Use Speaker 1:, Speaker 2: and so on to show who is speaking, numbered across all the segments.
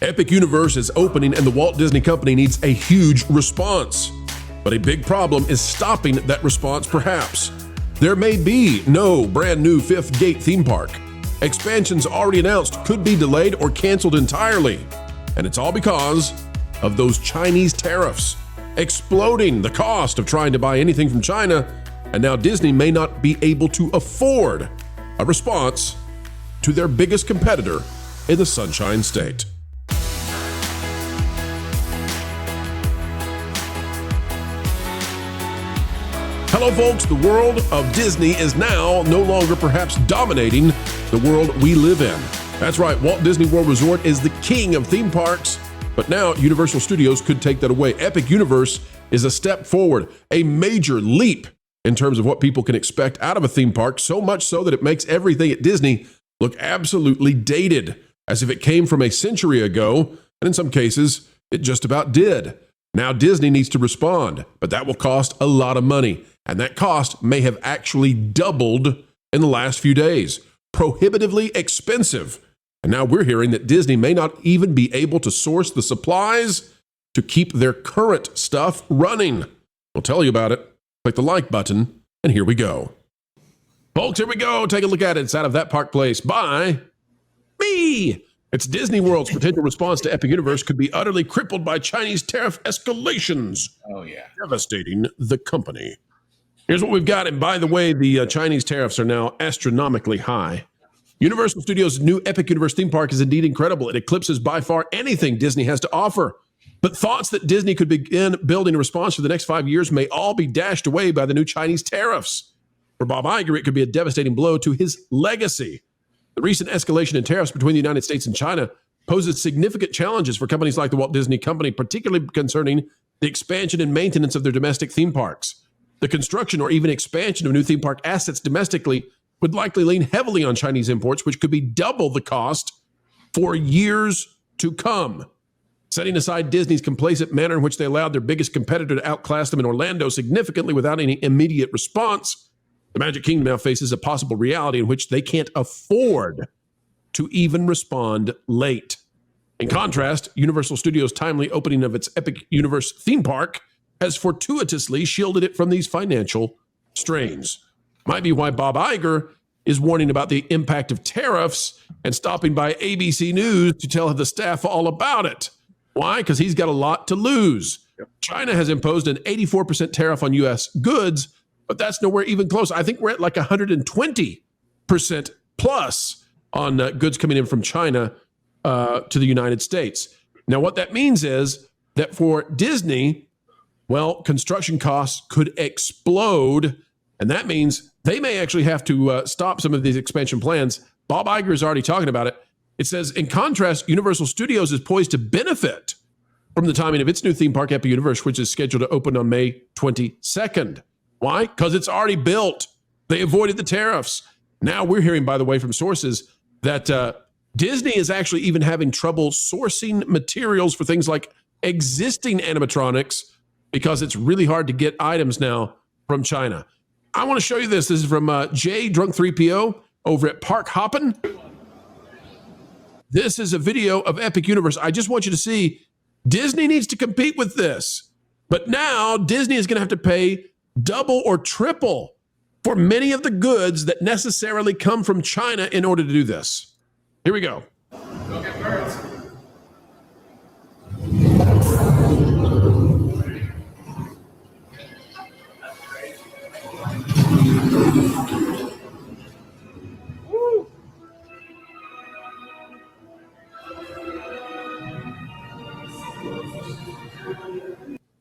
Speaker 1: Epic Universe is opening and the Walt Disney Company needs a huge response. But a big problem is stopping that response perhaps. There may be no brand new fifth gate theme park. Expansions already announced could be delayed or canceled entirely. And it's all because of those Chinese tariffs, exploding the cost of trying to buy anything from China. And now Disney may not be able to afford a response to their biggest competitor in the Sunshine State. Hello, folks. The world of Disney is now no longer perhaps dominating the world we live in. That's right. Walt Disney World Resort is the king of theme parks, but now Universal Studios could take that away. Epic Universe is a step forward, a major leap in terms of what people can expect out of a theme park, so much so that it makes everything at Disney look absolutely dated, as if it came from a century ago, and in some cases, it just about did. Now Disney needs to respond, but that will cost a lot of money. And that cost may have actually doubled in the last few days. Prohibitively expensive. And now we're hearing that Disney may not even be able to source the supplies to keep their current stuff running. We'll tell you about it. Click the like button, and here we go. Folks, here we go. Take a look at it. It's Out of That Park Place by me. It's Disney World's potential response to Epic Universe could be utterly crippled by Chinese tariff escalations.
Speaker 2: Oh, yeah.
Speaker 1: Devastating the company. Here's what we've got. And by the way, the Chinese tariffs are now astronomically high. Universal Studios' new Epic Universe theme park is indeed incredible. It eclipses by far anything Disney has to offer. But thoughts that Disney could begin building a response for the next 5 years may all be dashed away by the new Chinese tariffs. For Bob Iger, it could be a devastating blow to his legacy. The recent escalation in tariffs between the United States and China poses significant challenges for companies like the Walt Disney Company, particularly concerning the expansion and maintenance of their domestic theme parks. The construction or even expansion of new theme park assets domestically would likely lean heavily on Chinese imports, which could be double the cost for years to come. Setting aside Disney's complacent manner in which they allowed their biggest competitor to outclass them in Orlando significantly without any immediate response, the Magic Kingdom now faces a possible reality in which they can't afford to even respond late. In contrast, Universal Studios' timely opening of its Epic Universe theme park has fortuitously shielded it from these financial strains. Might be why Bob Iger is warning about the impact of tariffs and stopping by ABC News to tell the staff all about it. Why? Because he's got a lot to lose. Yep. China has imposed an 84% tariff on U.S. goods, but that's nowhere even close. I think we're at like 120% plus on goods coming in from China to the United States. Now, what that means is that for Disney, well, construction costs could explode, and that means they may actually have to stop some of these expansion plans. Bob Iger is already talking about it. It says, in contrast, Universal Studios is poised to benefit from the timing of its new theme park, Epic Universe, which is scheduled to open on May 22nd. Why? Because it's already built. They avoided the tariffs. Now we're hearing, by the way, from sources that Disney is actually even having trouble sourcing materials for things like existing animatronics because it's really hard to get items now from China. I want to show you this. This is from Jay Drunk 3PO over at Park Hoppin'. This is a video of Epic Universe. I just want you to see Disney needs to compete with this. But now Disney is going to have to pay double or triple for many of the goods that necessarily come from China in order to do this. Here we go. Go get birds.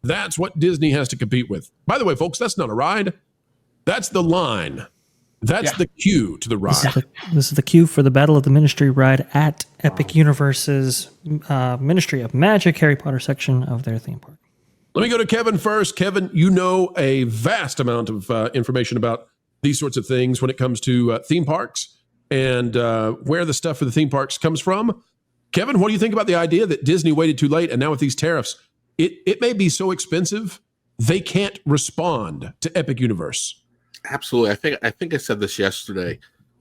Speaker 1: That's what Disney has to compete with. By the way, folks, that's not a ride. That's the line. That's the queue to the ride.
Speaker 3: This is the queue for the Battle of the Ministry ride at Epic Universe's Ministry of Magic Harry Potter section of their theme park.
Speaker 1: Let me go to Kevin first. Kevin, you know a vast amount of information about these sorts of things when it comes to theme parks and where the stuff for the theme parks comes from. Kevin, what do you think about the idea that Disney waited too late and now with these tariffs, it may be so expensive they can't respond to Epic Universe?
Speaker 2: Absolutely. I think I said this yesterday.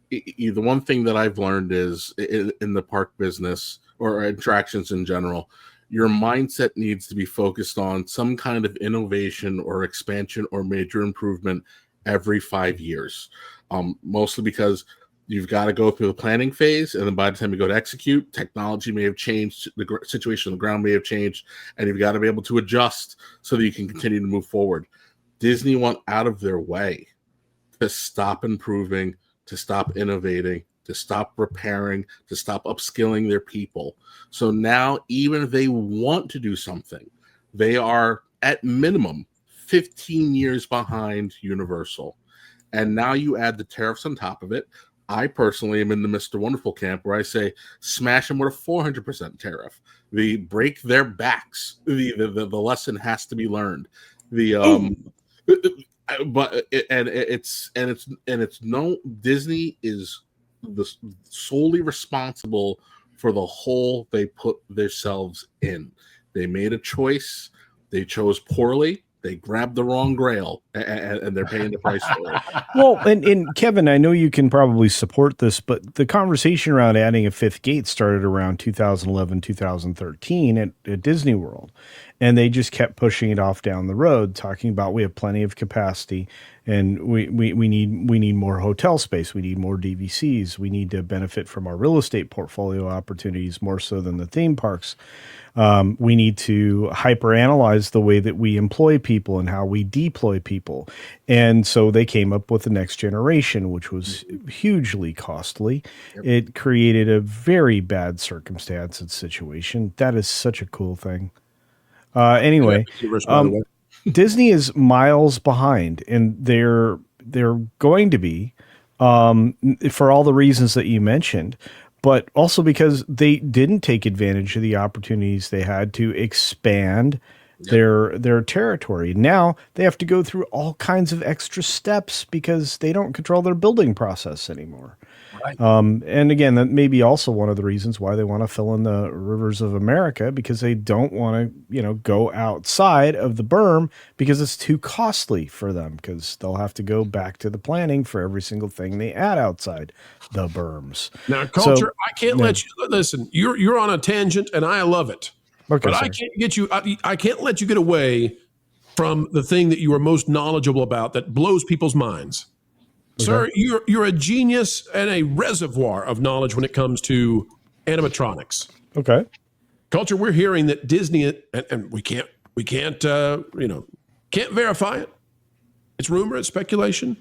Speaker 2: The one thing that I've learned is in the park business, or attractions in general, your mindset needs to be focused on some kind of innovation or expansion or major improvement every 5 years. Mostly because you've got to go through the planning phase, and then by the time you go to execute, technology may have changed, the situation on the ground may have changed, and you've got to be able to adjust so that you can continue to move forward. Disney went out of their way to stop improving, to stop innovating, to stop repairing, to stop upskilling their people. So now, even if they want to do something, they are at minimum 15 years behind Universal. And now you add the tariffs on top of it. I personally am in the Mr. Wonderful camp where I say smash them with a 400% tariff. The break their backs. The lesson has to be learned. It's no, Disney is solely responsible for the hole they put themselves in. They made a choice. They chose poorly. They grabbed the wrong grail, and they're paying the price for it.
Speaker 4: Well, and Kevin, I know you can probably support this, but the conversation around adding a fifth gate started around 2011, 2013 at Disney World. And they just kept pushing it off down the road, talking about we have plenty of capacity and we need more hotel space. We need more DVCs. We need to benefit from our real estate portfolio opportunities more so than the theme parks. We need to hyperanalyze the way that we employ people and how we deploy people. And so they came up with the next generation, which was hugely costly. Yep. It created a very bad circumstance and situation. That is such a cool thing. Anyway, Disney is miles behind, and they're going to be for all the reasons that you mentioned, but also because they didn't take advantage of the opportunities they had to expand their territory. Now they have to go through all kinds of extra steps because they don't control their building process anymore. Right. And again, that may be also one of the reasons why they want to fill in the rivers of America, because they don't want to, go outside of the berm because it's too costly for them, because they'll have to go back to the planning for every single thing they add outside the berms.
Speaker 1: Now, Culture, I can't let you listen. You're on a tangent, and I love it. Okay, but sorry. I can't get you. I can't let you get away from the thing that you are most knowledgeable about that blows people's minds. Okay. Sir, you're a genius and a reservoir of knowledge when it comes to animatronics.
Speaker 4: Okay.
Speaker 1: Culture, we're hearing that Disney, and we can't verify it. It's rumor, it's speculation.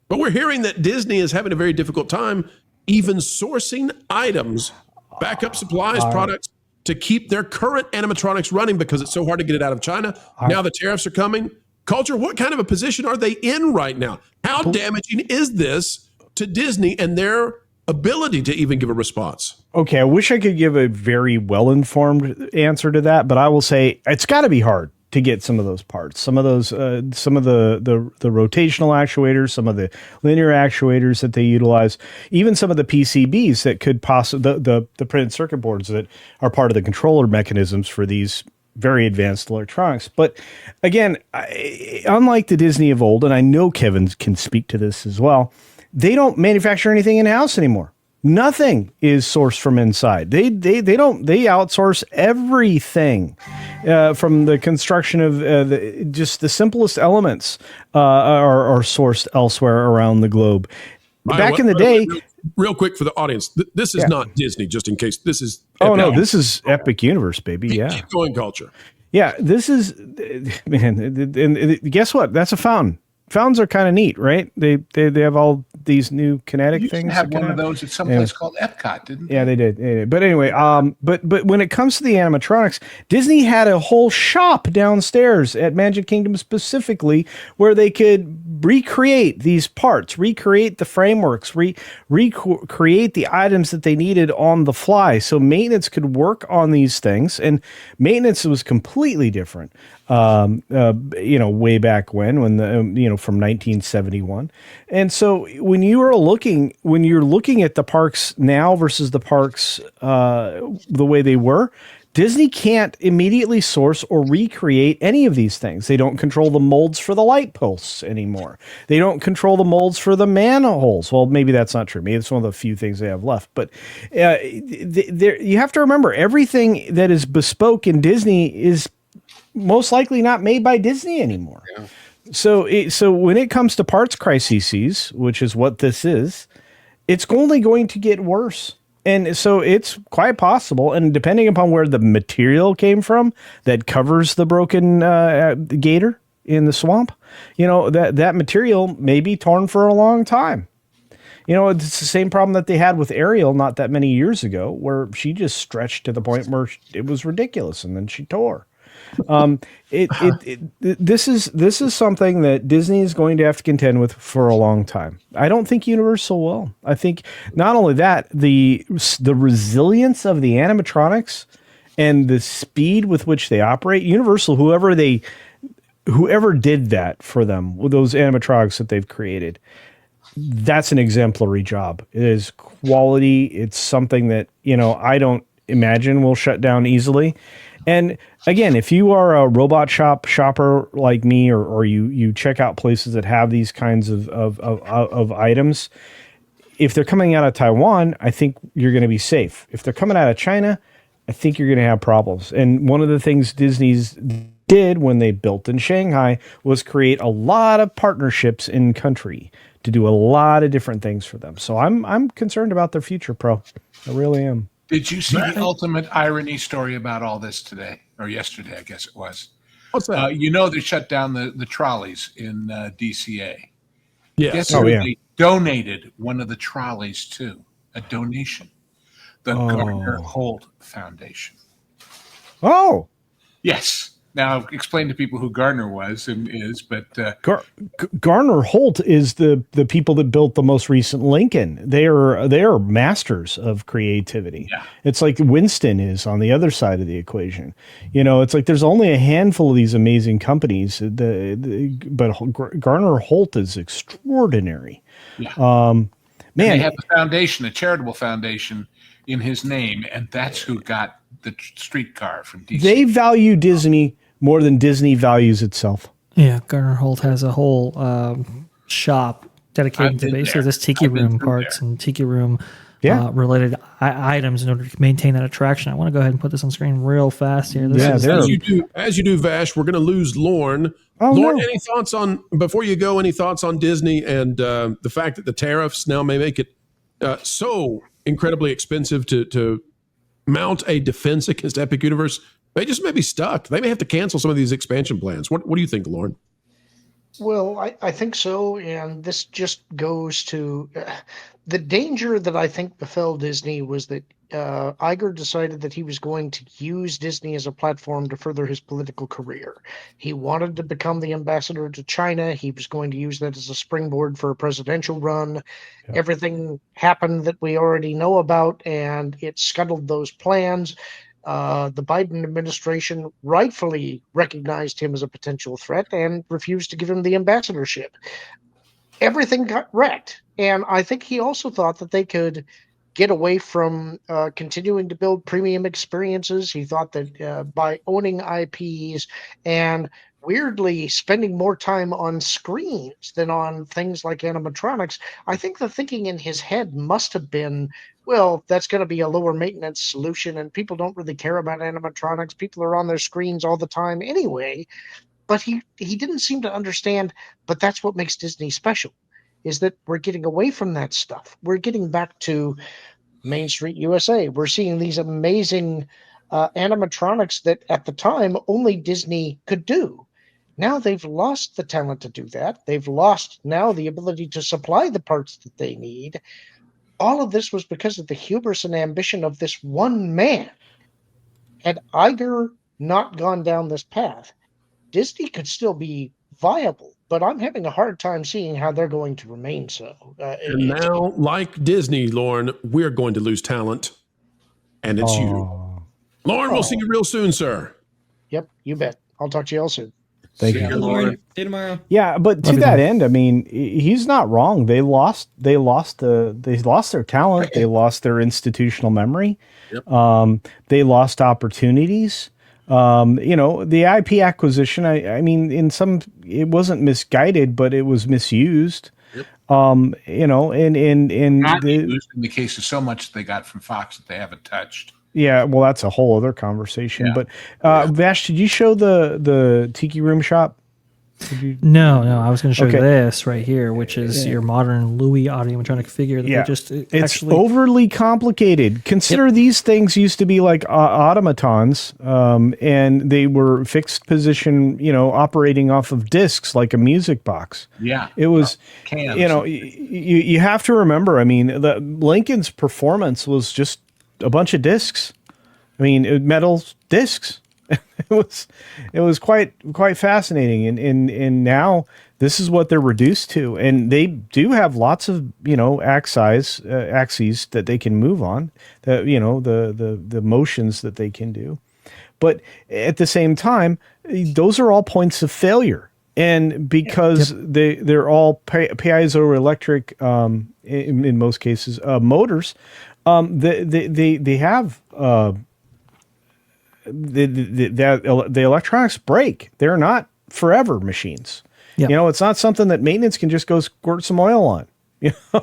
Speaker 1: But we're hearing that Disney is having a very difficult time even sourcing items, backup supplies, products to keep their current animatronics running because it's so hard to get it out of China. Now the tariffs are coming. Culture, what kind of a position are they in right now? How damaging is this to Disney and their ability to even give a response?
Speaker 4: Okay, I wish I could give a very well-informed answer to that, but I will say it's got to be hard to get some of those parts, some of the rotational actuators, some of the linear actuators that they utilize, even some of the PCBs that could possibly the printed circuit boards that are part of the controller mechanisms for these very advanced electronics. But again, unlike the Disney of old, and I know Kevin can speak to this as well, they don't manufacture anything in-house anymore. Nothing is sourced from inside. They outsource everything from the construction of just the simplest elements are sourced elsewhere around the globe. Back in the day,
Speaker 1: real quick for the audience, this is not Disney, just in case. This is
Speaker 4: this is Epic Universe, baby.
Speaker 1: Keep going, Culture.
Speaker 4: Yeah, this is, man, and guess what? That's a fountain. Fountains are kind of neat, right? They have all these new kinetic things.
Speaker 5: You have one of those at some place called Epcot, didn't they?
Speaker 4: Yeah, they did. But anyway, but when it comes to the animatronics, Disney had a whole shop downstairs at Magic Kingdom specifically where they could recreate these parts, recreate the frameworks, recreate the items that they needed on the fly. So maintenance could work on these things, and maintenance was completely different. Way back when from 1971. And so when you're looking at the parks now versus the parks, the way they were, Disney can't immediately source or recreate any of these things. They don't control the molds for the light posts anymore. They don't control the molds for the manholes. Well, maybe that's not true. Maybe it's one of the few things they have left. But you have to remember, everything that is bespoke in Disney is most likely not made by Disney anymore. Yeah. So when it comes to parts crises, which is what this is, it's only going to get worse. And so it's quite possible, and depending upon where the material came from that covers the broken gator in the swamp, that material may be torn for a long time. It's the same problem that they had with Ariel not that many years ago, where she just stretched to the point where it was ridiculous, and then she tore. This is something that Disney is going to have to contend with for a long time. I don't think Universal will. I think not only that, the resilience of the animatronics and the speed with which they operate, Universal, whoever did that for them with those animatronics that they've created, that's an exemplary job. It is quality. It's something that, I don't imagine will shut down easily. And again, if you are a robot shopper like me, or you check out places that have these kinds of items, if they're coming out of Taiwan, I think you're going to be safe. If they're coming out of China, I think you're going to have problems. And one of the things Disney's did when they built in Shanghai was create a lot of partnerships in country to do a lot of different things for them. So I'm concerned about their future, Pro. I really am.
Speaker 5: Did you see the ultimate irony story about all this today, or yesterday, I guess it was?
Speaker 1: What's that?
Speaker 5: They shut down the trolleys in DCA.
Speaker 1: Yes.
Speaker 5: Guess who they donated one of the trolleys to? A donation. The Gardner Holt Foundation.
Speaker 4: Oh.
Speaker 5: Yes. Now, explain to people who Gardner was and is, but
Speaker 4: Gardner Holt is the people that built the most recent Lincoln. They are masters of creativity. Yeah. It's like Winston is on the other side of the equation. It's like there's only a handful of these amazing companies. But Gardner Holt is extraordinary.
Speaker 5: Yeah. Man, they have a foundation, a charitable foundation in his name, and that's who got the streetcar from DC.
Speaker 4: They value Disney more than Disney values itself.
Speaker 3: Yeah, Gardner Holt has a whole shop dedicated to basically this Tiki Room parts and Tiki Room related items in order to maintain that attraction. I want to go ahead and put this on screen real fast here.
Speaker 1: As you do, Vash, we're going to lose Lorne. Lorne, any thoughts on, before you go, any thoughts on Disney and the fact that the tariffs now may make it so incredibly expensive to mount a defense against Epic Universe? They just may be stuck. They may have to cancel some of these expansion plans. What do you think, Lauren?
Speaker 6: Well, I think so, and this just goes to the danger that I think befell Disney was that Iger decided that he was going to use Disney as a platform to further his political career. He wanted to become the ambassador to China. He was going to use that as a springboard for a presidential run. Yeah. Everything happened that we already know about, and it scuttled those plans. The Biden administration rightfully recognized him as a potential threat and refused to give him the ambassadorship. Everything got wrecked. And I think he also thought that they could get away from continuing to build premium experiences. He thought that by owning IPs and weirdly spending more time on screens than on things like animatronics, I think the thinking in his head must have been, well, that's going to be a lower maintenance solution, and people don't really care about animatronics. People are on their screens all the time anyway. But he didn't seem to understand, but that's what makes Disney special, is that we're getting away from that stuff. We're getting back to Main Street USA. We're seeing these amazing animatronics that at the time only Disney could do. Now they've lost the talent to do that. They've lost now the ability to supply the parts that they need. All of this was because of the hubris and ambition of this one man. Had Iger not gone down this path, Disney could still be viable, but I'm having a hard time seeing how they're going to remain so.
Speaker 1: And now, like Disney, Lauren, we're going to lose talent, and it's you. Lauren, we'll see you real soon, sir.
Speaker 6: Yep, you bet. I'll talk to you all soon.
Speaker 4: Thank
Speaker 2: See
Speaker 4: you.
Speaker 2: you,
Speaker 7: Lauren.
Speaker 2: Lauren.
Speaker 7: See you tomorrow.
Speaker 4: Yeah, but to
Speaker 3: you,
Speaker 4: that
Speaker 3: Tom.
Speaker 4: end, I mean, he's not wrong. They lost their talent. They lost their institutional memory.
Speaker 2: Yep.
Speaker 4: They lost opportunities. The IP acquisition, I mean, it wasn't misguided, but it was misused.
Speaker 2: Yep.
Speaker 4: And
Speaker 5: Not
Speaker 4: the,
Speaker 5: used in the case of so much they got from Fox that they haven't touched.
Speaker 4: yeah, well, that's a whole other conversation.
Speaker 5: Yeah.
Speaker 4: But Vash, did you show the Tiki Room shop?
Speaker 3: No, I was going to show
Speaker 4: Okay.
Speaker 3: you this right here, which is your modern Louis animatronic figure that
Speaker 4: Yeah,
Speaker 3: they just
Speaker 4: it's
Speaker 3: actually.
Speaker 4: overly complicated. Consider these things used to be like automatons, and they were fixed position, operating off of discs like a music box.
Speaker 5: Yeah.
Speaker 4: It was,
Speaker 5: Cans.
Speaker 4: you have to remember. I mean, the Lincoln's performance was just a bunch of discs. I mean, metal discs. It was quite fascinating, and now this is what they're reduced to, and they do have lots of axes that they can move on, the motions that they can do, but at the same time, those are all points of failure, and because they're all piezoelectric in most cases motors, they have. The electronics break. They're not forever machines.
Speaker 3: Yeah.
Speaker 4: It's not something that maintenance can just go squirt some oil on.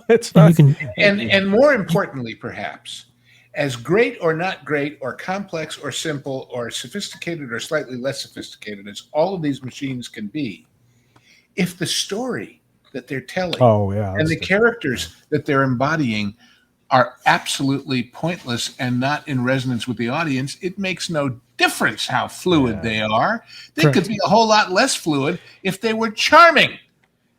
Speaker 4: It's not.
Speaker 5: And more importantly, perhaps, as great or not great or complex or simple or sophisticated or slightly less sophisticated as all of these machines can be, if the story that they're telling and the characters that they're embodying are absolutely pointless and not in resonance with the audience, it makes no difference how fluid they are. They could be a whole lot less fluid if they were charming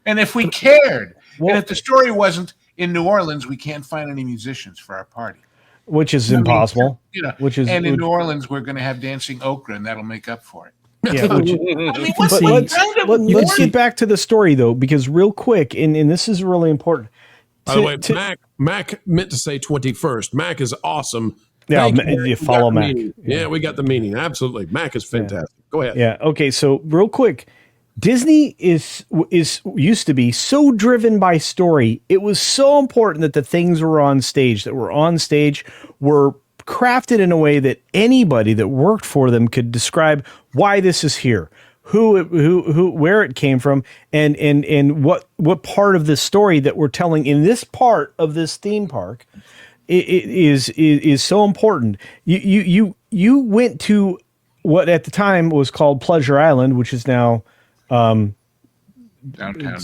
Speaker 5: and if we cared. And if the story wasn't in New Orleans, we can't find any musicians for our party.
Speaker 4: Which is impossible.
Speaker 5: In New Orleans, we're going to have dancing okra, and that'll make up for it.
Speaker 4: Yeah,
Speaker 5: But
Speaker 4: let's get back to the story, though, because real quick, and this is really important.
Speaker 1: By the way, Mac meant to say 21st. Mac is awesome.
Speaker 4: Yeah,
Speaker 1: you
Speaker 4: follow Mac.
Speaker 1: Yeah, we got the meaning. Absolutely. Mac is fantastic. Go ahead.
Speaker 4: Yeah. Okay. So real quick, Disney is used to be so driven by story. It was so important that the things were on stage were crafted in a way that anybody that worked for them could describe why this is here, where it came from, and what part of the story that we're telling in this part of this theme park is so important. You went to what at the time was called Pleasure Island, which is now downtown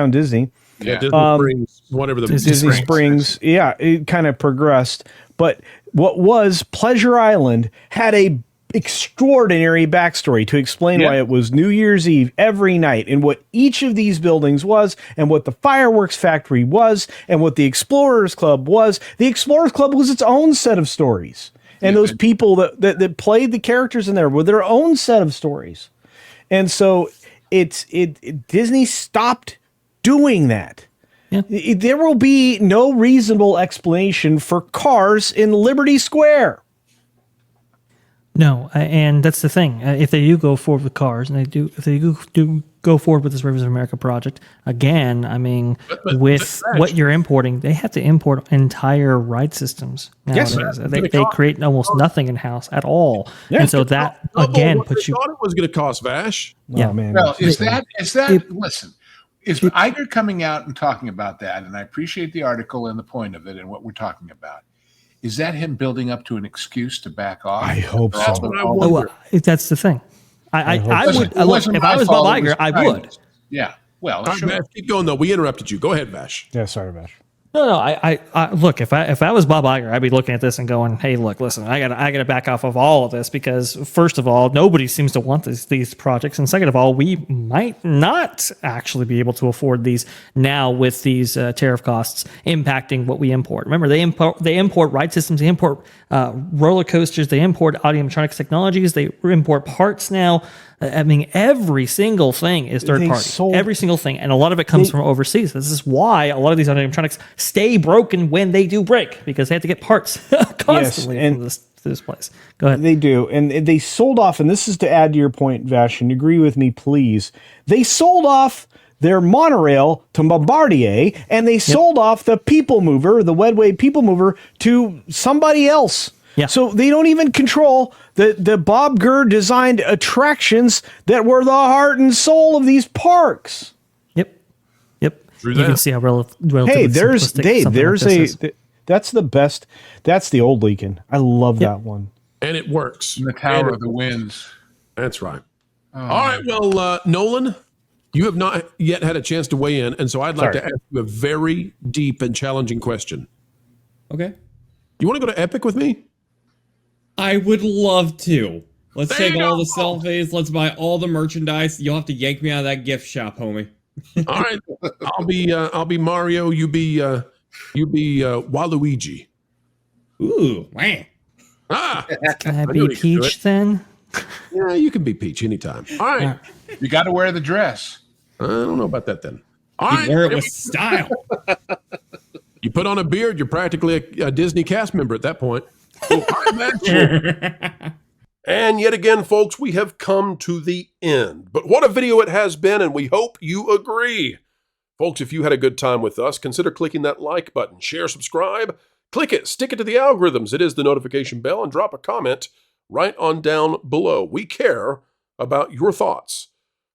Speaker 4: Disney.
Speaker 5: Yeah.
Speaker 1: Disney Springs, whatever the
Speaker 4: Disney Springs. Yeah, it kind of progressed. But what was Pleasure Island had a extraordinary backstory to explain why it was New Year's Eve every night, and what each of these buildings was, and what the fireworks factory was, and what the Explorers Club was. The Explorers Club was its own set of stories, and those people that played the characters in there were their own set of stories. And so Disney stopped doing that. Yeah. There will be no reasonable explanation for cars in Liberty Square.
Speaker 3: No, and that's the thing. If they do go forward with cars, and if they do go forward with this Rivers of America project, again, I mean, with what you're importing, they have to import entire ride systems nowadays.
Speaker 4: Yes,
Speaker 3: they create almost nothing in house at all, and so that again puts you.
Speaker 1: Thought it was going to cost Vash.
Speaker 3: Yeah,
Speaker 4: oh, man.
Speaker 5: Well, listen, is Iger coming out and talking about that? And I appreciate the article and the point of it and what we're talking about. Is that him building up to an excuse to back off?
Speaker 4: I hope so.
Speaker 1: That's what I wonder.
Speaker 3: That's the thing. I would look, if I was Bob Iger, I would.
Speaker 5: Yeah. Well,
Speaker 1: All right,
Speaker 5: sure.
Speaker 1: Vash, keep going though. We interrupted you. Go ahead, Vash.
Speaker 4: Yeah, sorry, Vash.
Speaker 3: No. I look. If I was Bob Iger, I'd be looking at this and going, "Hey, look, listen. I gotta back off of all of this because first of all, nobody seems to want these projects, and second of all, we might not actually be able to afford these now with these tariff costs impacting what we import. Remember, they import ride systems, they import roller coasters, they import audio animatronics technologies, they import parts now. I mean, every single thing is third party. Every single thing. And a lot of it comes from overseas. This is why a lot of these animatronics stay broken when they do break, because they have to get parts constantly from this place. Go ahead.
Speaker 4: They do. And they sold off, and this is to add to your point, Vash, and agree with me, please. They sold off their monorail to Bombardier, and they sold off the People Mover, the Wedway People Mover, to somebody else.
Speaker 3: Yeah.
Speaker 4: So they don't even control the Bob Gurr designed attractions that were the heart and soul of these parks.
Speaker 3: Yep. You can see how relatively
Speaker 4: hey, there's
Speaker 3: simplistic
Speaker 4: that's the best. That's the old Leakin. I love that one.
Speaker 1: And it works.
Speaker 5: In the Tower of the Winds.
Speaker 1: That's right. All right. Well, Nolan, you have not yet had a chance to weigh in, and so I'd like to ask you a very deep and challenging question.
Speaker 7: Okay.
Speaker 1: You want to go to Epic with me?
Speaker 7: I would love to. Let's
Speaker 1: There
Speaker 7: take
Speaker 1: you
Speaker 7: all
Speaker 1: go.
Speaker 7: the selfies. Let's buy all the merchandise. You'll have to yank me out of that gift shop, homie.
Speaker 1: All right. I'll be Mario. You be Waluigi.
Speaker 7: Ooh, wow.
Speaker 1: Ah,
Speaker 3: Can I
Speaker 1: knew
Speaker 3: be
Speaker 1: he could do
Speaker 3: Peach
Speaker 1: it.
Speaker 3: then?
Speaker 1: Yeah, you can be Peach anytime. All right.
Speaker 5: You got to wear the dress.
Speaker 1: I don't know about that then. All
Speaker 7: You
Speaker 1: right.
Speaker 7: wear it with style.
Speaker 1: You put on a beard, you're practically a Disney cast member at that point. Oh, all right, that's And yet again, folks, we have come to the end. But what a video it has been, and we hope you agree. Folks, if you had a good time with us, consider clicking that like button, share, subscribe, click it, stick it to the algorithms. It is the notification bell, and drop a comment right on down below. We care about your thoughts.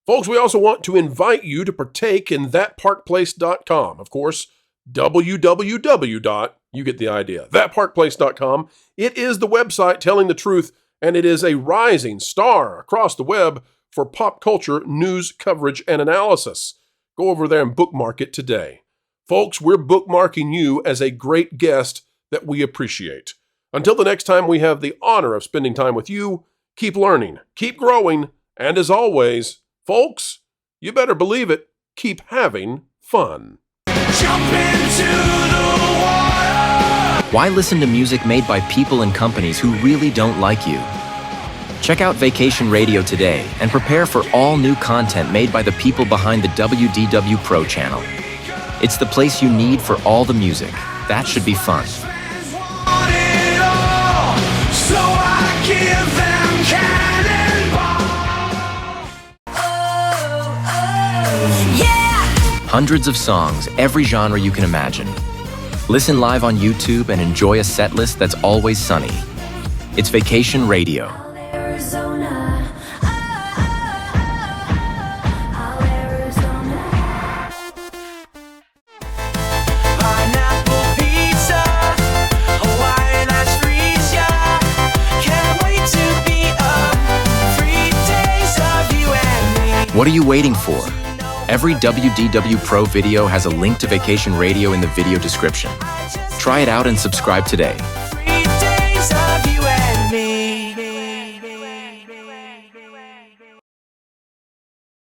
Speaker 1: Folks, we also want to invite you to partake in thatparkplace.com. Of course, www. You get the idea. Thatparkplace.com. It is the website telling the truth, and it is a rising star across the web for pop culture news coverage and analysis. Go over there and bookmark it today. Folks, we're bookmarking you as a great guest that we appreciate. Until the next time we have the honor of spending time with you, keep learning, keep growing, and as always, folks, you better believe it, keep having fun.
Speaker 8: Jump into the water.
Speaker 9: Why listen to music made by people and companies who really don't like you? Check out Vacation Radio today and prepare for all new content made by the people behind the WDW Pro Channel. It's the place you need for all the music. That should be fun.
Speaker 8: Want it all, so I give them cannonball. Yeah!
Speaker 9: Hundreds of songs, every genre you can imagine. Listen live on YouTube and enjoy a set list that's always sunny. It's Vacation Radio.
Speaker 8: Arizona. Pineapple pizza, Hawaiian ice freeze, yeah. Can't wait to be up. 3 days of you and me.
Speaker 9: What are you waiting for? Every WDW Pro video has a link to Vacation Radio in the video description. Try it out and subscribe today.